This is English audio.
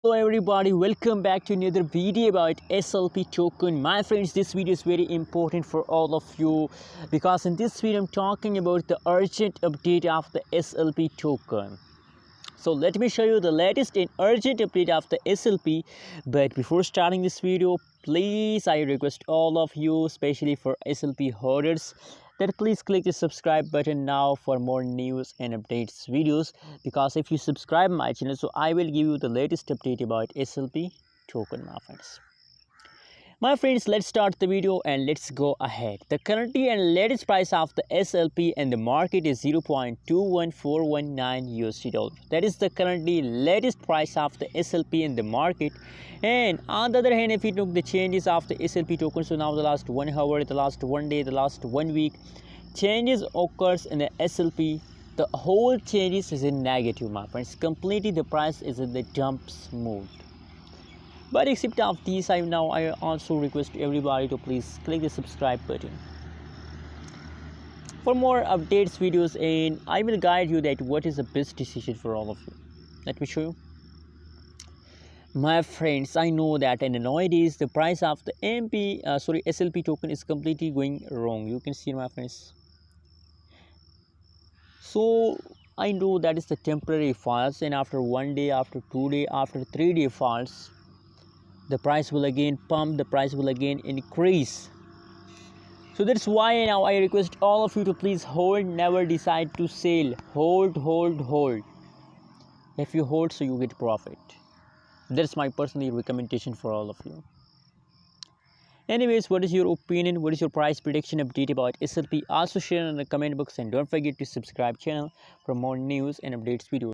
Hello everybody, welcome back to another video about SLP token. My friends, this video is very important for all of you because in this video I'm talking about the urgent update of the SLP token. So let me show you the latest and urgent update of the SLP. But before starting this video, please I request all of you, especially for SLP holders, that please click the subscribe button now for more news and updates videos, because if you subscribe my channel, so I will give you the latest update about SLP token, my friends. My friends, let's start the video and let's go ahead. The currently and latest price of the SLP in the market is 0.21419 USD dollar. That is the currently latest price of the SLP in the market. And on the other hand, if you look the changes of the SLP token, so now the last 1 hour, the last 1 day, the last 1 week, changes occurs in the SLP. The whole changes is in negative, my friends. Completely the price is in the dumps mood. But except of these, I also request everybody to please click the subscribe button for more updates videos, and I will guide you that what is the best decision for all of you. Let me show you. My friends, I know that in nowadays the price of the SLP token is completely going wrong. You can see, my friends. So I know that is the temporary falls, and after 1 day, after 2 day, after 3 day falls, the price will again pump, the price will again increase. So that's why now I request all of you to please hold, never decide to sell. Hold. If you hold, so you get profit. That's my personal recommendation for all of you. Anyways, what is your opinion? What is your price prediction update about SLP? Also share in the comment box, and don't forget to subscribe channel for more news and updates videos.